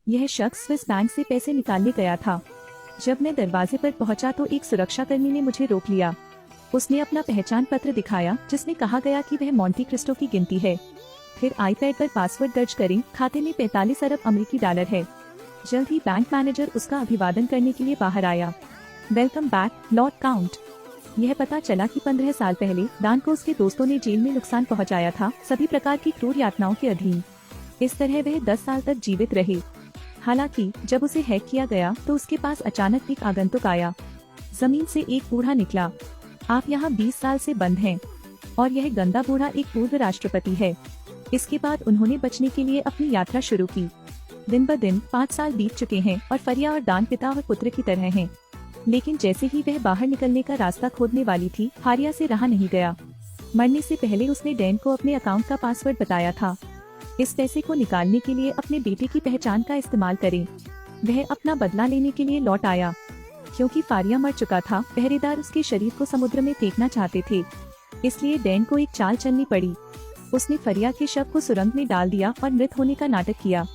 यह शख्स Swiss bank से पैसे निकालने गया था। जब मैं दरवाजे पर पहुंचा तो एक सुरक्षाकर्मी ने मुझे रोक लिया। उसने अपना पहचान पत्र दिखाया जिसमें कहा गया कि वह मोंटी क्रिस्टो की गिनती है। फिर आईपैड पर पासवर्ड दर्ज करें, खाते में 45 अरब अमेरिकी डॉलर है। जल्द ही बैंक मैनेजर उसका अभिवादन करने के लिए बाहर आया। Welcome back Lord count. यह पता चला कि 15 साल पहले डान को उसके दोस्तों ने जेल में नुकसान पहुंचाया था, सभी प्रकार की क्रूर यातनाओं के अधीन। इस तरह वह 10 साल तक जीवित रहे। हालांकि जब उसे हैक किया गया तो उसके पास अचानक एक आगंतुक आया। जमीन से एक बूढ़ा निकला। आप यहाँ 20 साल से बंद हैं। और यह गंदा बूढ़ा एक पूर्व राष्ट्रपति है। इसके बाद उन्होंने बचने के लिए अपनी यात्रा शुरू की। दिन ब दिन 5 साल बीत चुके हैं और फरिया और डान पिता और पुत्र की तरह हैं। लेकिन जैसे ही वह बाहर निकलने का रास्ता खोदने वाली थी, फारिया से रहा नहीं गया। मरने से पहले उसने डैन को अपने अकाउंट का पासवर्ड बताया था। इस पैसे को निकालने के लिए अपने बेटे की पहचान का इस्तेमाल करें। वह अपना बदला लेने के लिए लौट आया। क्योंकि फारिया मर चुका था, पहरेदार उसके शरीर को समुद्र में फेंकना चाहते थे। इसलिए डैन को एक चाल चलनी पड़ी। उसने फरिया के शव को सुरंग में डाल दिया और मृत होने का नाटक किया।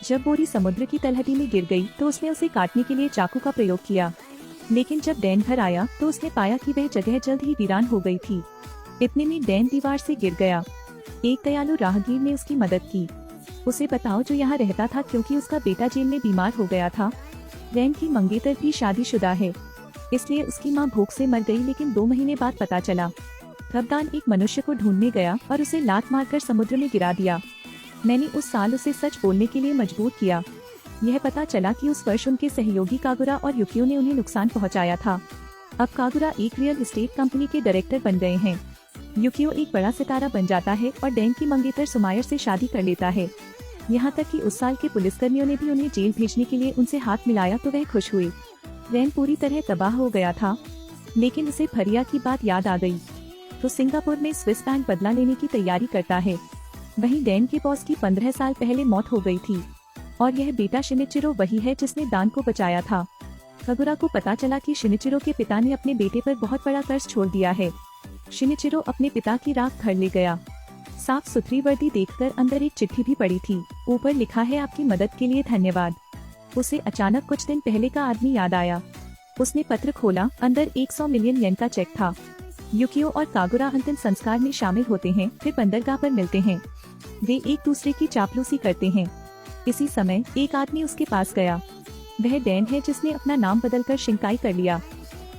जब बोरी समुद्र की तलहटी में गिर गई तो उसने उसे काटने के लिए चाकू का प्रयोग किया। लेकिन जब डैन घर आया तो उसने पाया कि वह जगह जल्द ही वीरान हो गई थी। इतने में डैन दीवार से गिर गया। एक दयालु राहगीर ने उसकी मदद की। उसे बताओ जो यहाँ रहता था, क्योंकि उसका बेटा जेल में बीमार हो गया था। डैन की मंगेतर भी शादीशुदा है, इसलिए उसकी माँ भूख से मर गई। लेकिन 2 महीने बाद पता चला। तब दान एक मनुष्य को ढूंढने गया और उसे लात मारकर समुद्र में गिरा दिया। मैंने उस साल उसे सच बोलने के लिए मजबूर किया। यह पता चला कि उस वर्ष उनके सहयोगी कागुरा और युकियो ने उन्हें नुकसान पहुंचाया था। अब कागुरा एक रियल एस्टेट कंपनी के डायरेक्टर बन गए हैं। युकियो एक बड़ा सितारा बन जाता है और डैन की मंगेतर सुमायर से शादी कर लेता है। यहाँ तक कि उस साल के पुलिसकर्मियों ने भी उन्हें जेल भेजने के लिए उनसे हाथ मिलाया तो वह खुश हुए। डैन पूरी तरह तबाह हो गया था, लेकिन उसे फरिया की बात याद आ गई। तो सिंगापुर में स्विस बैंक बदला लेने की तैयारी करता है। वहीं डैन के बॉस की 15 साल पहले मौत हो गई थी और यह बेटा शिनिचिरो वही है जिसने दान को बचाया था। कागुरा को पता चला कि शिनिचिरो के पिता ने अपने बेटे पर बहुत बड़ा कर्ज छोड़ दिया है। शिनिचिरो अपने पिता की राख घर ले गया। साफ सुथरी वर्दी देखकर अंदर एक चिट्ठी भी पड़ी थी। ऊपर लिखा है, आपकी मदद के लिए धन्यवाद। उसे अचानक कुछ दिन पहले का आदमी याद आया। उसने पत्र खोला, अंदर 100 मिलियन येन का चेक था। युकियो और कागुरा अंतिम संस्कार में शामिल होते हैं, फिर बंदरगाह पर मिलते हैं। वे एक दूसरे की चापलूसी करते हैं। इसी समय एक आदमी उसके पास गया। वह डैन है जिसने अपना नाम बदलकर शिंकाई कर लिया।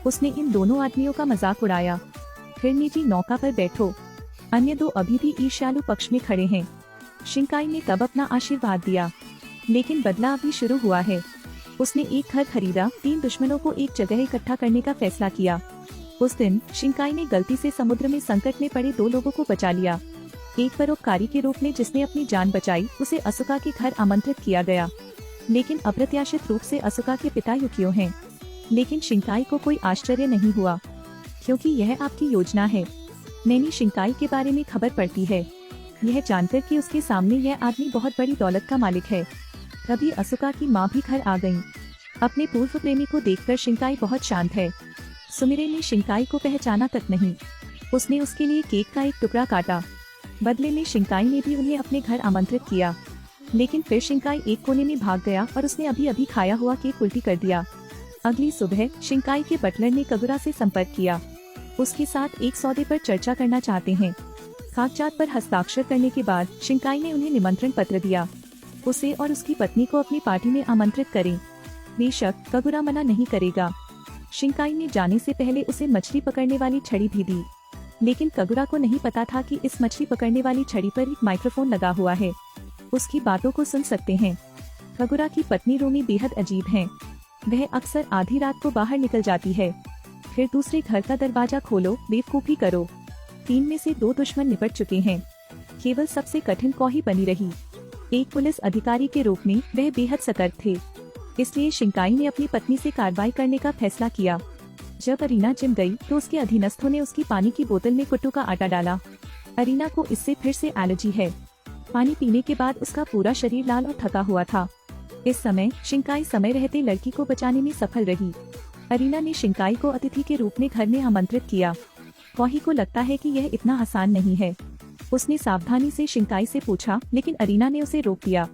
उसने इन दोनों आदमियों का मजाक उड़ाया। फिर निजी नौका पर बैठो। अन्य 2 अभी भी ईर्ष्यालु पक्ष में खड़े हैं। शिंकाई ने तब अपना आशीर्वाद दिया, लेकिन बदला अभी शुरू हुआ है। उसने एक घर खरीदा, 3 दुश्मनों को एक जगह इकट्ठा करने का फैसला किया। उस दिन शिंकाई ने गलती से समुद्र में संकट में पड़े 2 लोगों को बचा लिया। एक परोपकारी के रूप में जिसने अपनी जान बचाई, उसे असुका के घर आमंत्रित किया गया। लेकिन अप्रत्याशित रूप से असुका के पिता युकियो हैं। लेकिन शिंकाई को कोई आश्चर्य नहीं हुआ, क्योंकि यह आपकी योजना है। मैंने शिंकाई के बारे में खबर पढ़ती है, यह जानकर कि उसके सामने यह आदमी बहुत बड़ी दौलत का मालिक है। तभी असुका की माँ भी घर आ गयी। अपने पूर्व प्रेमी को देखकर शिंकाई बहुत शांत है। सुमिरे ने शिंकाई को पहचाना तक नहीं। उसने उसके लिए केक का एक टुकड़ा काटा। बदले में शिंकाई ने भी उन्हें अपने घर आमंत्रित किया। लेकिन फिर शिंकाई एक कोने में भाग गया और उसने अभी अभी खाया हुआ केक उल्टी कर दिया। अगली सुबह शिंकाई के बटलर ने कागुरा से संपर्क किया। उसके साथ एक सौदे पर चर्चा करना चाहते हैं। कागजात पर हस्ताक्षर करने के बाद शिंकाई ने उन्हें निमंत्रण पत्र दिया। उसे और उसकी पत्नी को अपनी पार्टी में आमंत्रित करें। बेशक कागुरा मना नहीं करेगा। शिंकाई ने जाने से पहले उसे मछली पकड़ने वाली छड़ी भी दी। लेकिन कागुरा को नहीं पता था कि इस मछली पकड़ने वाली छड़ी पर एक माइक्रोफोन लगा हुआ है। उसकी बातों को सुन सकते हैं। कागुरा की पत्नी रोमी बेहद अजीब है। वह अक्सर आधी रात को बाहर निकल जाती है। फिर दूसरे घर का दरवाजा खोलो, बेवकूफी करो। 3 में से 2 दुश्मन निपट चुके हैं। केवल सबसे कठिन कौही बनी रही। एक पुलिस अधिकारी के रूप में वह बेहद सतर्क थे। इसलिए शिंकाई ने अपनी पत्नी से कार्रवाई करने का फैसला किया। जब अरीना जिम गई तो उसके अधीनस्थों ने उसकी पानी की बोतल में कुट्टू का आटा डाला। अरीना को इससे फिर से एलर्जी है। पानी पीने के बाद उसका पूरा शरीर लाल और थका हुआ था। इस समय शिंकाई समय रहते लड़की को बचाने में सफल रही। अरीना ने शिंकाई को अतिथि के रूप में घर में आमंत्रित किया। कौही को लगता है कि यह इतना आसान नहीं है। उसने सावधानी से शिंकाई से पूछा, लेकिन अरीना ने उसे रोक दिया।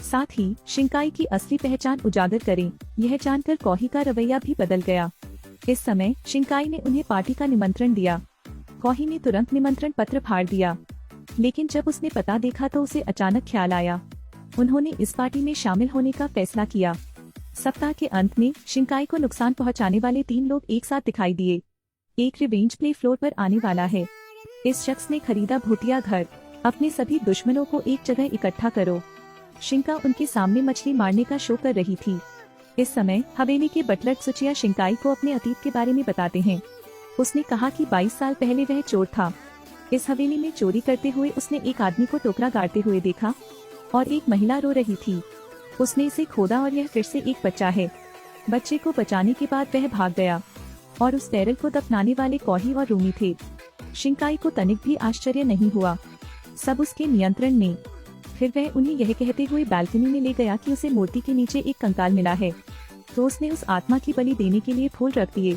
साथ ही शिंकाई की असली पहचान उजागर करें। यह जानकर कौही का रवैया भी बदल गया। इस समय शिंकाई ने उन्हें पार्टी का निमंत्रण दिया। कौही ने तुरंत निमंत्रण पत्र फाड़ दिया, लेकिन जब उसने पता देखा तो उसे अचानक ख्याल आया। उन्होंने इस पार्टी में शामिल होने का फैसला किया। सप्ताह के अंत में शिंकाई को नुकसान पहुंचाने वाले 3 लोग एक साथ दिखाई दिए। एक रिवेंज प्ले फ्लोर पर आने वाला है। इस शख्स ने खरीदा भूतिया घर। अपने सभी दुश्मनों को एक जगह इकट्ठा करो। शिंका उनके सामने मछली मारने का शो कर रही थी। इस समय हवेली के बटलर सुचिया शिंकाई को अपने अतीत के बारे में बताते हैं। उसने कहा कि 22 साल पहले वह चोर था। इस हवेली में चोरी करते हुए उसने एक आदमी को टोकरा गाड़ते हुए देखा और एक महिला रो रही थी। उसने इसे खोदा और यह फिर से एक बच्चा है। बच्चे को बचाने के बाद वह भाग गया और उस टेरल को दफनाने वाले कौही और रूमी थे। शिंकाई को तनिक भी आश्चर्य नहीं हुआ, सब उसके नियंत्रण में। फिर वह उन्हें यह कहते हुए बालकनी में ले गया कि उसे मूर्ति के नीचे एक कंकाल मिला है, तो उसने उस आत्मा की बलि देने के लिए फूल रख दिए।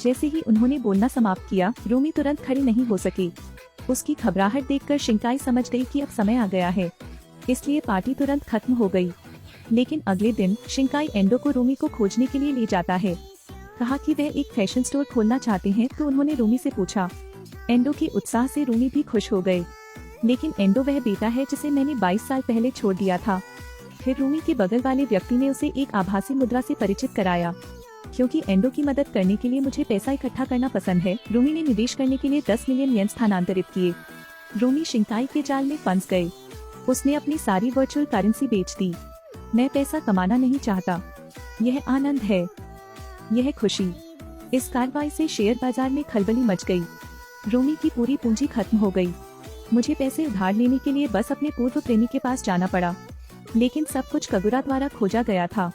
जैसे ही उन्होंने बोलना समाप्त किया, रूमी तुरंत खड़ी नहीं हो सकी। उसकी घबराहट देखकर शिंकाई समझ गई कि अब समय आ गया है, इसलिए पार्टी तुरंत खत्म हो गई। लेकिन अगले दिन शिंकाई एंडो को रूमी को खोजने के लिए ले जाता है। कहा कि वह एक फैशन स्टोर खोलना चाहते हैं, तो उन्होंने रूमी से पूछा। एंडो के उत्साह से रूमी भी खुश हो गए। लेकिन एंडो वह बेटा है जिसे मैंने 22 साल पहले छोड़ दिया था। फिर रूमी के बगल वाले व्यक्ति ने उसे एक आभासी मुद्रा से परिचित कराया। क्योंकि एंडो की मदद करने के लिए मुझे पैसा इकट्ठा करना पसंद है, रूमी ने निवेश करने के लिए 10 मिलियन येन स्थानांतरित किए। रूमी शिंकाई के जाल में फंस गए। उसने अपनी सारी वर्चुअल करेंसी बेच दी। मैं पैसा कमाना नहीं चाहता, यह आनंद है, यह खुशी। इस कार्रवाई से शेयर बाजार में खलबली मच गई। रूमी की पूरी पूंजी खत्म हो गई। मुझे पैसे उधार लेने के लिए बस अपने पूर्व प्रेमी के पास जाना पड़ा, लेकिन सब कुछ कगुरा द्वारा खोजा गया था।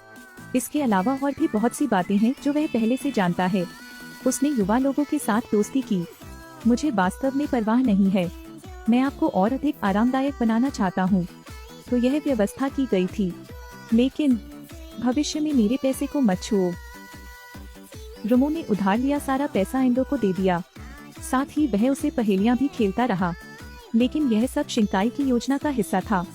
इसके अलावा और भी बहुत सी बातें हैं जो वह पहले से जानता है। उसने युवा लोगों के साथ दोस्ती की। मुझे वास्तव में परवाह नहीं है, मैं आपको और अधिक आरामदायक बनाना चाहता हूँ। तो यह व्यवस्था की गई थी, लेकिन भविष्य में मेरे पैसे को मत छुओ। रूमो ने उधार लिया सारा पैसा एंडो को दे दिया। साथ ही वह उसे पहेलियां भी खेलता रहा। लेकिन यह सब शिंकाई की योजना का हिस्सा था।